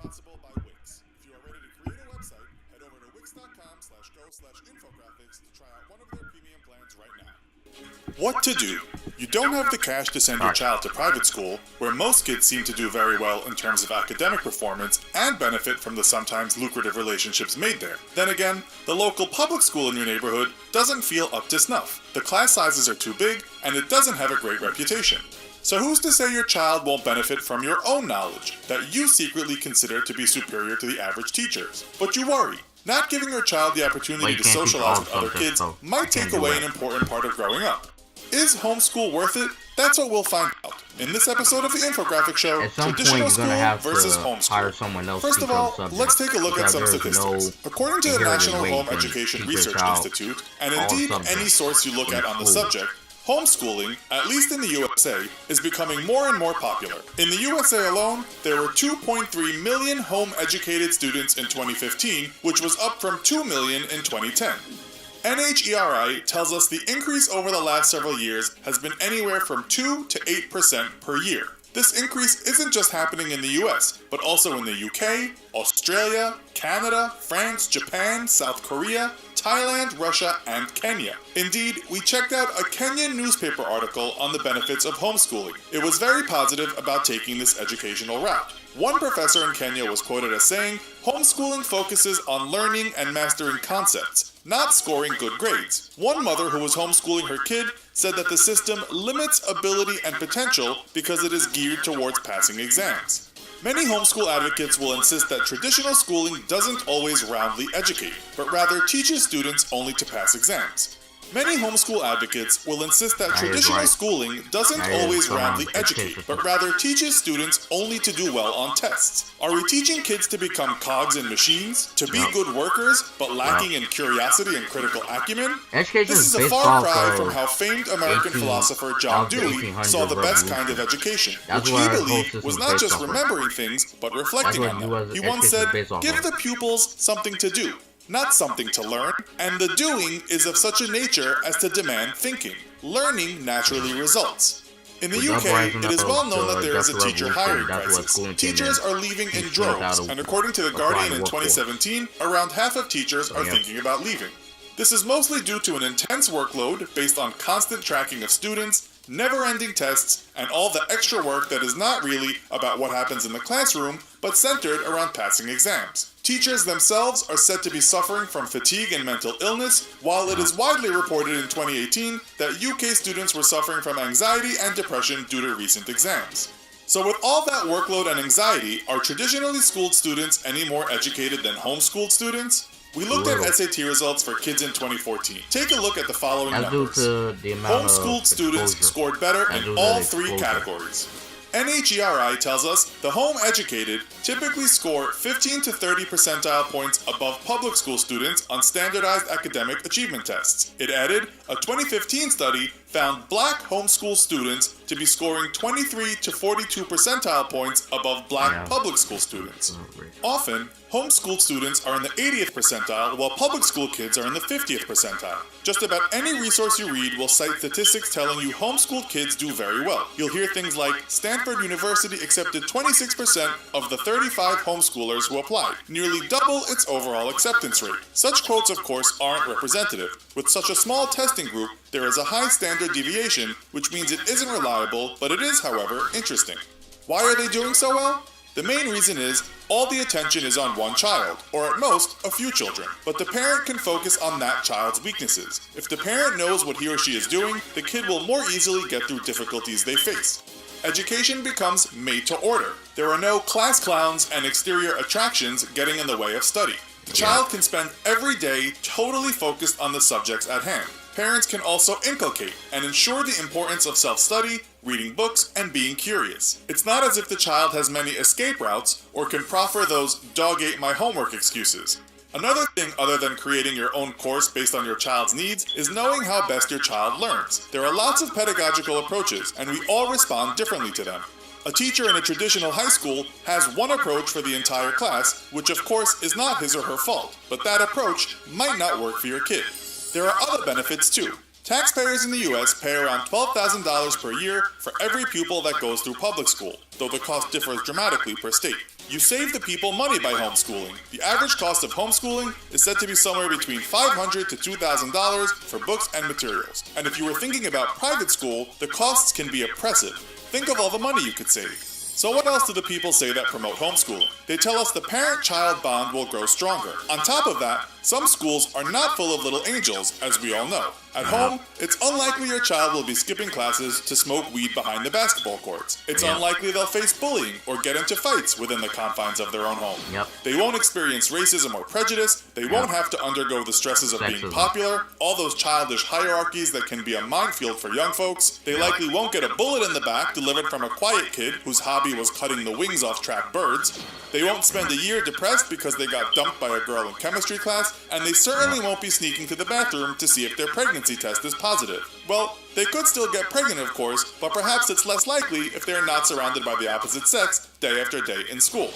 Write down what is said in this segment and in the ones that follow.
responsible by Wix. If you are ready to create a website, head over to wix.com/go/infographics to try out one of their premium plans right now. What to do? You don't have the cash to send your child to private school, where most kids seem to do very well in terms of academic performance and benefit from the sometimes lucrative relationships made there. Then again, the local public school in your neighborhood doesn't feel up to snuff. The class sizes are too big, and it doesn't have a great reputation. So who's to say your child won't benefit from your own knowledge that you secretly consider to be superior to the average teachers? But you worry. Not giving your child the opportunity to socialize with other kids might take away an important part of growing up. Is homeschool worth it? That's what we'll find out in this episode of the Infographics Show, Traditional School versus Homeschool. First of all, let's take a look at some statistics. According to the National Home Education Research Institute, and indeed any source you look at on the subject, homeschooling, at least in the USA, is becoming more and more popular. In the USA alone, there were 2.3 million home-educated students in 2015, which was up from 2 million in 2010. NHERI tells us the increase over the last several years has been anywhere from 2 to 8% per year. This increase isn't just happening in the US, but also in the UK, Australia, Canada, France, Japan, South Korea, Thailand, Russia, and Kenya. Indeed, we checked out a Kenyan newspaper article on the benefits of homeschooling. It was very positive about taking this educational route. One professor in Kenya was quoted as saying, "Homeschooling focuses on learning and mastering concepts, not scoring good grades." One mother who was homeschooling her kid said that the system limits ability and potential because it is geared towards passing exams. Many homeschool advocates will insist that traditional schooling doesn't always roundly educate, but rather teaches students only to pass exams. Many homeschool advocates will insist that traditional schooling doesn't always roundly educate, but rather teaches students only to do well on tests. Are we teaching kids to become cogs in machines, to be good workers, but lacking in curiosity and critical acumen? This is a far cry from how famed American philosopher John Dewey saw the best kind of education, which he believed was not just remembering things, but reflecting on them. He once said, "Give the pupils something to do, not something to learn, and the doing is of such a nature as to demand thinking. Learning naturally results." In the UK, it is well known that there is a teacher hiring crisis. Teachers are leaving in droves, and according to The Guardian in 2017, around half of teachers are thinking about leaving. This is mostly due to an intense workload based on constant tracking of students, never-ending tests, and all the extra work that is not really about what happens in the classroom, but centered around passing exams. Teachers themselves are said to be suffering from fatigue and mental illness, while it is widely reported in 2018 that UK students were suffering from anxiety and depression due to recent exams. So with all that workload and anxiety, are traditionally schooled students any more educated than homeschooled students? We looked at SAT results for kids in 2014. Take a look at the following numbers. Homeschooled students scored better in all three categories. NHERI tells us the home-educated typically score 15 to 30 percentile points above public school students on standardized academic achievement tests. It added, a 2015 study found black homeschool students to be scoring 23 to 42 percentile points above black public school students. Often, homeschooled students are in the 80th percentile, while public school kids are in the 50th percentile. Just about any resource you read will cite statistics telling you homeschooled kids do very well. You'll hear things like, Stanford University accepted 26% of the 35 homeschoolers who applied, nearly double its overall acceptance rate. Such quotes, of course, aren't representative. With such a small testing group, there is a high standard deviation, which means it isn't reliable, but it is, however, interesting. Why are they doing so well? The main reason is, all the attention is on one child, or at most, a few children. But the parent can focus on that child's weaknesses. If the parent knows what he or she is doing, the kid will more easily get through difficulties they face. Education becomes made to order. There are no class clowns and exterior attractions getting in the way of study. The child can spend every day totally focused on the subjects at hand. Parents can also inculcate and ensure the importance of self-study, reading books, and being curious. It's not as if the child has many escape routes or can proffer those dog-ate-my-homework excuses. Another thing other than creating your own course based on your child's needs is knowing how best your child learns. There are lots of pedagogical approaches, and we all respond differently to them. A teacher in a traditional high school has one approach for the entire class, which of course is not his or her fault, but that approach might not work for your kid. There are other benefits too. Taxpayers in the U.S. pay around $12,000 per year for every pupil that goes through public school, though the cost differs dramatically per state. You save the people money by homeschooling. The average cost of homeschooling is said to be somewhere between $500 to $2,000 for books and materials. And if you were thinking about private school, the costs can be oppressive. Think of all the money you could save. So what else do the people say that promote homeschooling? They tell us the parent-child bond will grow stronger. On top of that, some schools are not full of little angels, as we all know. At home, it's unlikely your child will be skipping classes to smoke weed behind the basketball courts. It's unlikely they'll face bullying or get into fights within the confines of their own home. They won't experience racism or prejudice. They won't have to undergo the stresses of being popular, all those childish hierarchies that can be a minefield for young folks. They likely won't get a bullet in the back delivered from a quiet kid whose hobby was cutting the wings off trapped birds. They won't spend a year depressed because they got dumped by a girl in chemistry class, and they certainly won't be sneaking to the bathroom to see if their pregnancy test is positive. Well, they could still get pregnant, of course, but perhaps it's less likely if they're not surrounded by the opposite sex day after day in school.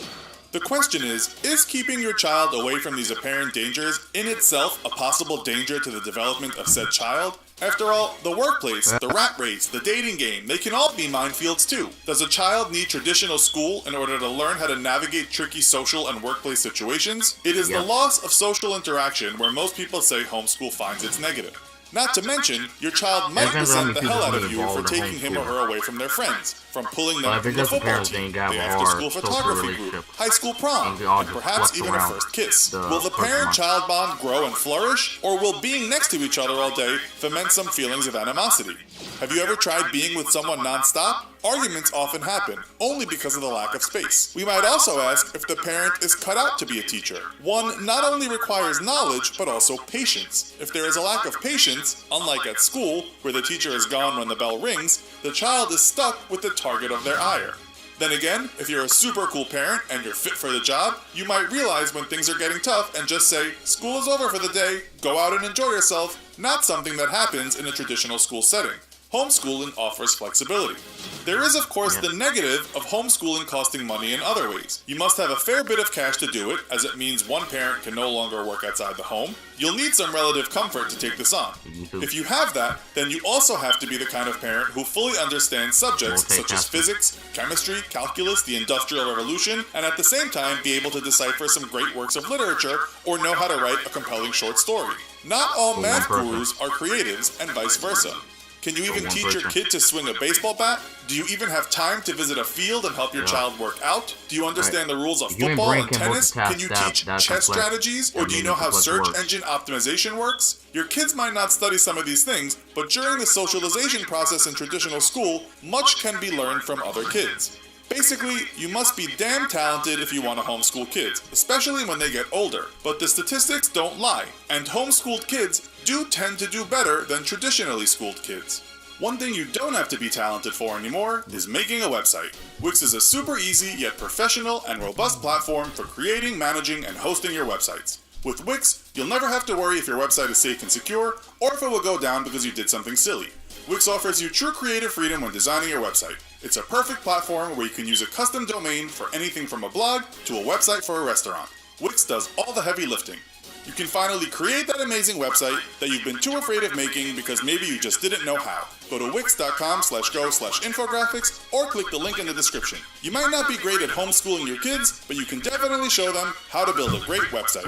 The question is keeping your child away from these apparent dangers in itself a possible danger to the development of said child? After all, the workplace, the rat race, the dating game, they can all be minefields too. Does a child need traditional school in order to learn how to navigate tricky social and workplace situations? It is the loss of social interaction where most people say homeschool finds its negative. Not to mention, your child might resent the hell out of you for taking him or her away from their friends, from pulling them from the football team, the after-school photography group, high school prom, and perhaps even a first kiss. Will the parent-child bond grow and flourish, or will being next to each other all day foment some feelings of animosity? Have you ever tried being with someone non-stop? Arguments often happen, only because of the lack of space. We might also ask if the parent is cut out to be a teacher. One not only requires knowledge, but also patience. If there is a lack of patience, unlike at school, where the teacher is gone when the bell rings, the child is stuck with the target of their ire. Then again, if you're a super cool parent and you're fit for the job, you might realize when things are getting tough and just say, school is over for the day, go out and enjoy yourself, not something that happens in a traditional school setting. Homeschooling offers flexibility. There is, of course, the negative of homeschooling costing money in other ways. You must have a fair bit of cash to do it, as it means one parent can no longer work outside the home. You'll need some relative comfort to take this on. If you have that, then you also have to be the kind of parent who fully understands subjects such as physics, chemistry, calculus, the Industrial Revolution, and at the same time be able to decipher some great works of literature or know how to write a compelling short story. Not all math gurus are creatives, and vice versa. Can you even teach your kid to swing a baseball bat? Do you even have time to visit a field and help your child work out? Do you understand the rules of football and tennis? Can you teach chess strategies? Or do you know how search engine optimization works? Your kids might not study some of these things, but during the socialization process in traditional school, much can be learned from other kids. Basically, you must be damn talented if you want to homeschool kids, especially when they get older. But the statistics don't lie, and homeschooled kids do tend to do better than traditionally schooled kids. One thing you don't have to be talented for anymore is making a website. Wix is a super easy yet professional and robust platform for creating, managing, and hosting your websites. With Wix, you'll never have to worry if your website is safe and secure, or if it will go down because you did something silly. Wix offers you true creative freedom when designing your website. It's a perfect platform where you can use a custom domain for anything from a blog to a website for a restaurant. Wix does all the heavy lifting. You can finally create that amazing website that you've been too afraid of making because maybe you just didn't know how. Go to wix.com/go/infographics or click the link in the description. You might not be great at homeschooling your kids, but you can definitely show them how to build a great website.